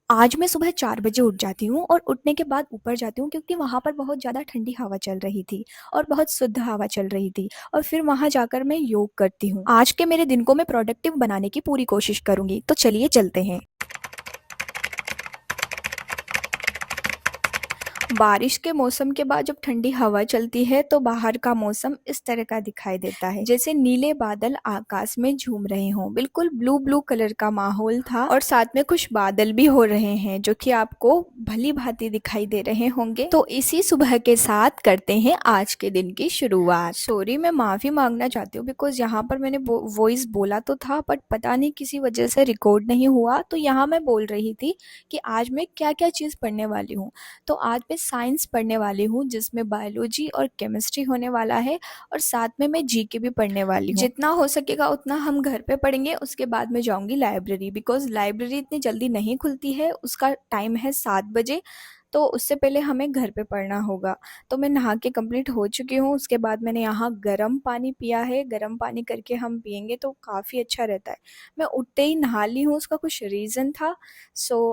आज मैं सुबह 4 बजे उठ जाती हूँ और उठने के बाद ऊपर जाती हूँ क्योंकि वहाँ पर बहुत ज़्यादा ठंडी हवा चल रही थी और बहुत शुद्ध हवा चल रही थी और फिर वहाँ जाकर मैं योग करती हूँ। आज के मेरे दिन को मैं प्रोडक्टिव बनाने की पूरी कोशिश करूँगी, तो चलिए चलते हैं। बारिश के मौसम के बाद जब ठंडी हवा चलती है तो बाहर का मौसम इस तरह का दिखाई देता है, जैसे नीले बादल आकाश में झूम रहे हों। बिल्कुल ब्लू ब्लू कलर का माहौल था और साथ में कुछ बादल भी हो रहे हैं जो कि आपको भली भांति दिखाई दे रहे होंगे। तो इसी सुबह के साथ करते हैं आज के दिन की शुरुआत। सॉरी, मैं माफी मांगना चाहती हूँ बिकॉज यहाँ पर मैंने वॉइस बोला तो था बट पता नहीं किसी वजह से रिकॉर्ड नहीं हुआ। तो यहाँ मैं बोल रही थी कि आज मैं क्या क्या चीज़ पढ़ने वाली हूँ। तो आज मैं साइंस पढ़ने वाली हूँ जिसमें बायोलॉजी और केमिस्ट्री होने वाला है और साथ में मैं जीके भी पढ़ने वाली हूँ। जितना हो सकेगा उतना हम घर पे पढ़ेंगे, उसके बाद मैं जाऊँगी लाइब्रेरी बिकॉज़ लाइब्रेरी इतनी जल्दी नहीं खुलती है, उसका टाइम है 7 बजे। तो उससे पहले हमें घर पे पढ़ना होगा। तो मैं नहा के कंप्लीट हो चुकी हूँ, उसके बाद मैंने यहाँ गर्म पानी पिया है। गर्म पानी करके हम पिएंगे तो काफ़ी अच्छा रहता है। मैं उठते ही नहा ली हूँ, उसका कुछ रीज़न था।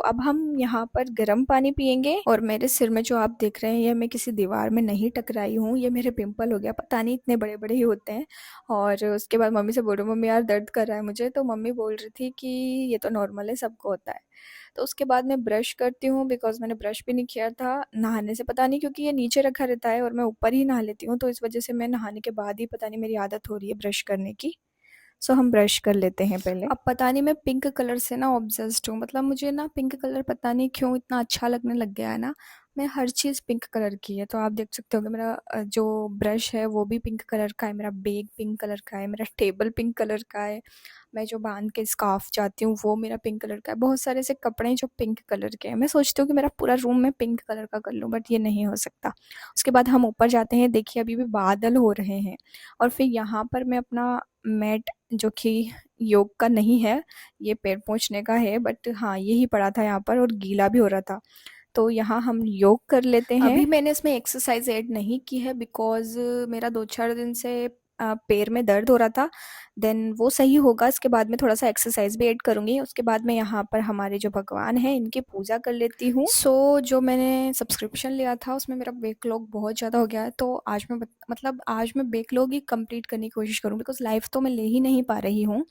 अब हम यहाँ पर गर्म पानी पिएंगे और मेरे सिर में जो आप देख रहे हैं ये मैं किसी दीवार में नहीं टकराई हूँ, ये मेरे पिंपल हो गया, पता नहीं इतने बड़े बड़े ही होते हैं। और उसके बाद मम्मी से बोल रही हूँ, मम्मी यार दर्द कर रहा है मुझे। तो मम्मी बोल रही थी कि ये तो नॉर्मल है, सबको होता है। तो उसके बाद मैं ब्रश करती हूँ बिकॉज मैंने ब्रश भी नहीं किया था नहाने से, पता नहीं क्योंकि ये नीचे रखा रहता है और मैं ऊपर ही नहा लेती हूँ, तो इस वजह से मैं नहाने के बाद ही पता नहीं मेरी आदत हो रही है ब्रश करने की। हम ब्रश कर लेते हैं पहले। अब पता नहीं मैं पिंक कलर से ना ऑब्सेस्ड हूँ, मतलब मुझे ना पिंक कलर पता नहीं क्यों इतना अच्छा लगने लग गया है ना। मैं हर चीज़ पिंक कलर की है, तो आप देख सकते हो कि मेरा जो ब्रश है वो भी पिंक कलर का है, मेरा बैग पिंक कलर का है, मेरा टेबल पिंक कलर का है, मैं जो बांध के स्कार्फ जाती हूँ वो मेरा पिंक कलर का है। बहुत सारे ऐसे कपड़े हैं जो पिंक कलर के हैं। मैं सोचती हूँ कि मेरा पूरा रूम मैं पिंक कलर का कर लूँ बट ये नहीं हो सकता। उसके बाद हम ऊपर जाते हैं, देखिए अभी भी बादल हो रहे हैं और फिर यहाँ पर मैं अपना मैट, जो कि योग का नहीं है, ये पैर पोंछने का है, बट हाँ यही पड़ा था यहाँ पर और गीला भी हो रहा था। तो यहाँ हम योग कर लेते हैं। अभी मैंने इसमें एक्सरसाइज ऐड नहीं की है बिकॉज मेरा 2-4 दिन से पैर में दर्द हो रहा था। देन वो सही होगा, इसके बाद मैं थोड़ा सा एक्सरसाइज भी ऐड करूँगी। उसके बाद मैं यहाँ पर हमारे जो भगवान हैं इनकी पूजा कर लेती हूँ। जो मैंने सब्सक्रिप्शन लिया था उसमें मेरा बैकलॉग बहुत ज़्यादा हो गया है, तो आज मैं मतलब आज मैं बैकलॉग ही कंप्लीट करने की कोशिश करूँ बिकॉज लाइफ तो मैं ले ही नहीं पा रही हूँ।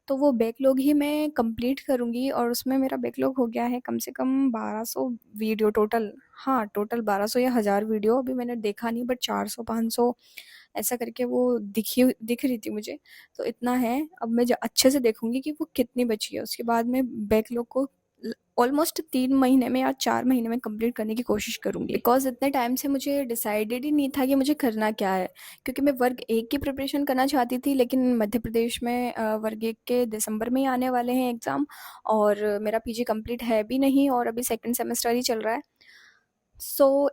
तो वो बैकलॉग ही मैं कंप्लीट करूँगी और उसमें मेरा बैकलॉग हो गया है कम से कम 1200 वीडियो टोटल। हाँ, टोटल 1200 या 1000 वीडियो, अभी मैंने देखा नहीं बट 400-500 ऐसा करके वो दिख रही थी मुझे। तो इतना है, अब मैं अच्छे से देखूँगी कि वो कितनी बची है। उसके बाद मैं बैकलॉग को ऑलमोस्ट 3 महीने में या 4 महीने में कंप्लीट करने की कोशिश करूँगी बिकॉज इतने टाइम से मुझे डिसाइडेड ही नहीं था कि मुझे करना क्या है। क्योंकि मैं वर्ग एक की प्रिपरेशन करना चाहती थी, लेकिन मध्य प्रदेश में वर्ग एक के दिसंबर में ही आने वाले हैं एग्ज़ाम और मेरा पीजी कंप्लीट है भी नहीं और अभी सेकंड सेमेस्टर ही चल रहा है।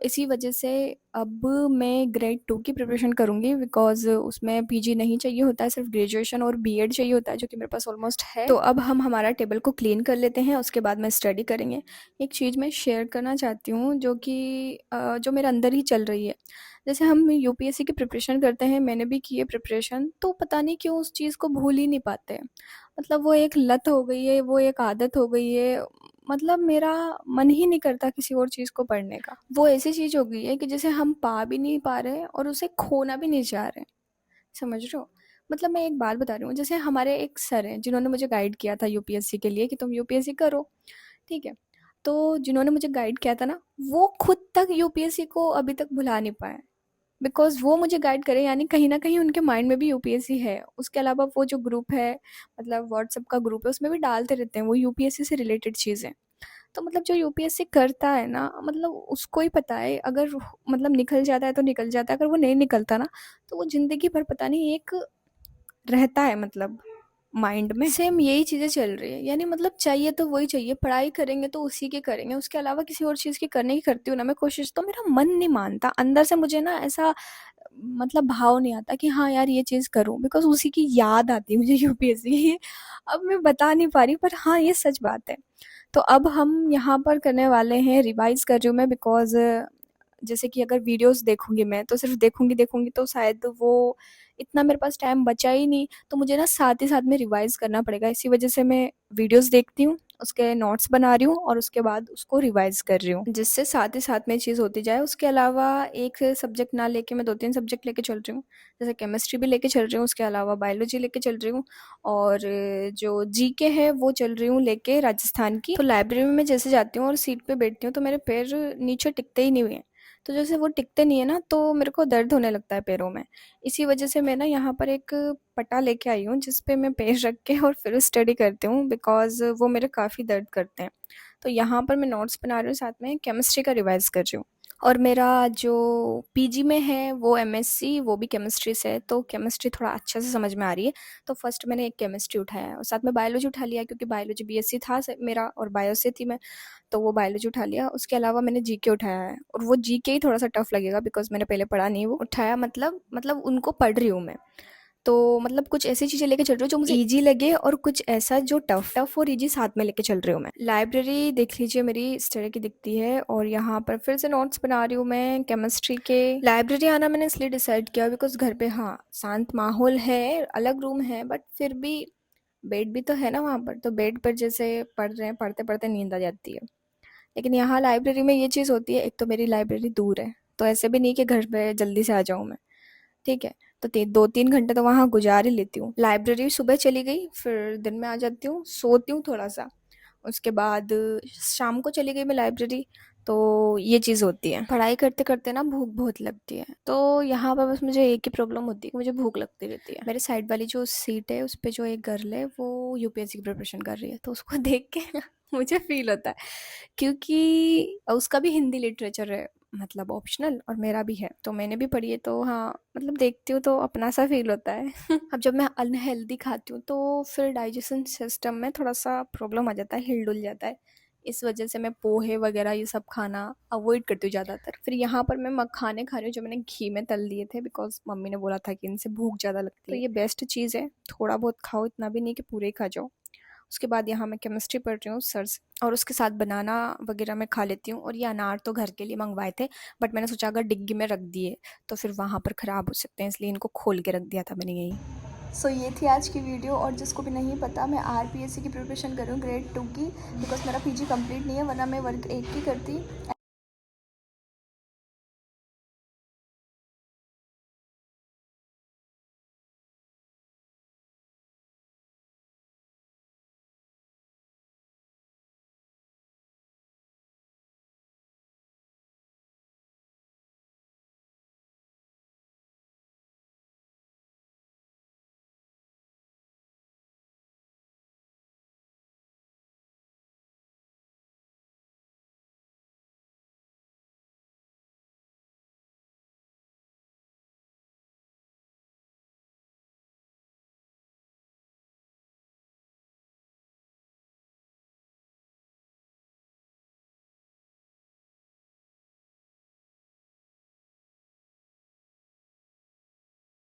इसी वजह से अब मैं ग्रेड 2 की प्रिपरेशन करूँगी बिकॉज़ उसमें पीजी नहीं चाहिए होता है, सिर्फ ग्रेजुएशन और बीएड चाहिए होता है जो कि मेरे पास ऑलमोस्ट है। तो अब हम हमारा टेबल को क्लीन कर लेते हैं, उसके बाद मैं स्टडी करेंगे। एक चीज़ मैं शेयर करना चाहती हूँ जो कि जो मेरे अंदर ही चल रही है। जैसे हम यूपीएससी की प्रिपरेशन करते हैं, मैंने भी की है प्रिपरेशन, तो पता नहीं क्यों उस चीज़ को भूल ही नहीं पाते हैं। मतलब वो एक लत हो गई है, वो एक आदत हो गई है। मतलब मेरा मन ही नहीं करता किसी और चीज़ को पढ़ने का। वो ऐसी चीज़ हो गई है कि जिसे हम पा भी नहीं पा रहे हैं और उसे खोना भी नहीं चाह रहे हैं। समझ रहे हो? मतलब मैं एक बात बता रही हूँ, जैसे हमारे एक सर हैं जिन्होंने मुझे गाइड किया था यूपीएससी के लिए कि तुम यूपीएससी करो, ठीक है? तो जिन्होंने मुझे गाइड किया था ना, वो खुद तक यूपीएससी को अभी तक भुला नहीं पाए। बिकॉज़ वो मुझे गाइड करे यानी कहीं न कहीं उनके माइंड में भी यूपीएससी है। उसके अलावा वो जो ग्रुप है, मतलब व्हाट्सएप का ग्रुप है, उसमें भी डालते रहते हैं वो यूपीएससी से रिलेटेड चीज़ें। तो मतलब जो यूपीएससी करता है ना, मतलब उसको ही पता है, अगर मतलब निकल जाता है तो निकल जाता है, अगर वो नहीं निकलता ना तो वो ज़िंदगी भर पता नहीं एक रहता है, मतलब माइंड में सेम यही चीज़ें चल रही है। यानी मतलब चाहिए तो वही चाहिए, पढ़ाई करेंगे तो उसी की करेंगे, उसके अलावा किसी और चीज़ की करने की करती हूँ ना मैं कोशिश, तो मेरा मन नहीं मानता अंदर से, मुझे ना ऐसा मतलब भाव नहीं आता कि हाँ यार ये चीज़ करूँ बिकॉज उसी की याद आती है मुझे यूपीएससी की। अब मैं बता नहीं पा रही पर हाँ ये सच बात है। तो अब हम यहाँ पर करने वाले हैं, रिवाइज कर रही हूँ मैं बिकॉज जैसे कि अगर वीडियोज़ देखूँगी मैं तो सिर्फ़ देखूँगी तो शायद वो इतना मेरे पास टाइम बचा ही नहीं, तो मुझे ना साथ ही साथ में रिवाइज़ करना पड़ेगा। इसी वजह से मैं वीडियोज़ देखती हूँ, उसके नोट्स बना रही हूँ और उसके बाद उसको रिवाइज़ कर रही हूँ, जिससे साथ ही साथ में ये चीज़ होती जाए। उसके अलावा एक सब्जेक्ट ना लेके मैं 2-3 सब्जेक्ट लेके चल रही हूँ। जैसे केमिस्ट्री भी लेके चल रही हूँ, उसके अलावा बायोलॉजी लेके चल रही हूँ और जो जीके है वो चल रही हूँ लेके राजस्थान की। तो लाइब्रेरी में मैं जैसे जाती हूँ और सीट पे बैठती हूँ तो मेरे पैर नीचे टिकते ही नहीं हुए हैं। तो जैसे वो टिकते नहीं है ना तो मेरे को दर्द होने लगता है पैरों में। इसी वजह से मैं ना यहाँ पर एक पट्टा लेके आई हूँ जिस पे मैं पैर रख के और फिर स्टडी करती हूँ, बिकॉज़ वो मेरे काफ़ी दर्द करते हैं। तो यहाँ पर मैं नोट्स बना रही हूँ, साथ में केमिस्ट्री का रिवाइज़ कर रही हूँ। और मेरा जो पीजी में है वो एमएससी, वो भी केमिस्ट्री से है, तो केमिस्ट्री थोड़ा अच्छे से समझ में आ रही है। तो फर्स्ट मैंने एक केमिस्ट्री उठाया है और साथ में बायोलॉजी उठा लिया क्योंकि बायोलॉजी बीएससी था मेरा और बायो से थी मैं, तो वो बायोलॉजी उठा लिया। उसके अलावा मैंने जीके उठाया है और वो जीके ही थोड़ा सा टफ लगेगा बिकॉज मैंने पहले पढ़ा नहीं। वो उठाया मतलब उनको पढ़ रही हूँ मैं। तो मतलब कुछ ऐसी चीज़ें लेके चल रही हूँ जो मुझे ईजी लगे और कुछ ऐसा जो टफ और ईजी साथ में लेके चल रही हूँ मैं। लाइब्रेरी देख लीजिए मेरी इस तरह की दिखती है और यहाँ पर फिर से नोट्स बना रही हूँ मैं केमिस्ट्री के। लाइब्रेरी आना मैंने इसलिए डिसाइड किया बिकॉज घर पे हाँ शांत माहौल है, अलग रूम है, बट फिर भी बेड भी तो है ना वहाँ पर, तो बेड पर जैसे पढ़ रहे हैं, पढ़ते पढ़ते नींद आ जाती है। लेकिन यहाँ लाइब्रेरी में ये चीज़ होती है, एक तो मेरी लाइब्रेरी दूर है, तो ऐसे भी नहीं कि घर पे जल्दी से आ जाऊँ मैं, ठीक है। तो 2-3 घंटे तो वहाँ गुजार ही लेती हूँ। लाइब्रेरी सुबह चली गई, फिर दिन में आ जाती हूँ, सोती हूँ थोड़ा सा, उसके बाद शाम को चली गई मैं लाइब्रेरी। तो ये चीज़ होती है। पढ़ाई करते करते ना भूख बहुत लगती है, तो यहाँ पर बस मुझे एक ही प्रॉब्लम होती है कि मुझे भूख लगती रहती है। मेरे साइड वाली जो सीट है उस पे जो एक गर्ल है वो यूपीएससी की प्रिपरेशन कर रही है, तो उसको देख के मुझे फील होता है क्योंकि उसका भी हिंदी लिटरेचर है, मतलब ऑप्शनल, और मेरा भी है, तो मैंने भी पढ़ी है, तो हाँ मतलब देखती हूँ तो अपना सा फील होता है। अब जब मैं अनहेल्दी खाती हूँ तो फिर डाइजेशन सिस्टम में थोड़ा सा प्रॉब्लम आ जाता है, हिल डुल जाता है। इस वजह से मैं पोहे वगैरह ये सब खाना अवॉइड करती हूँ ज़्यादातर। फिर यहाँ पर मैं मखाने खा रही हूँ जो मैंने घी में तल दिए थे, बिकॉज मम्मी ने बोला था कि इनसे भूख ज़्यादा लगती है, तो ये बेस्ट चीज़ है। थोड़ा बहुत खाओ, इतना भी नहीं कि पूरे ही खा जाओ। उसके बाद यहाँ मैं केमिस्ट्री पढ़ रही हूँ सर से, और उसके साथ बनाना वगैरह मैं खा लेती हूँ। और ये अनार तो घर के लिए मंगवाए थे, बट मैंने सोचा अगर डिग्गी में रख दिए तो फिर वहाँ पर ख़राब हो सकते हैं, इसलिए इनको खोल के रख दिया था मैंने यहीं। सो ये थी आज की वीडियो। और जिसको भी नहीं पता, मैं आरपीएससी की प्रिपरेशन कर रही हूँ ग्रेड 2 की, बिकॉज मेरा पीजी कंप्लीट नहीं है, वरना मैं वर्क 1 की करती।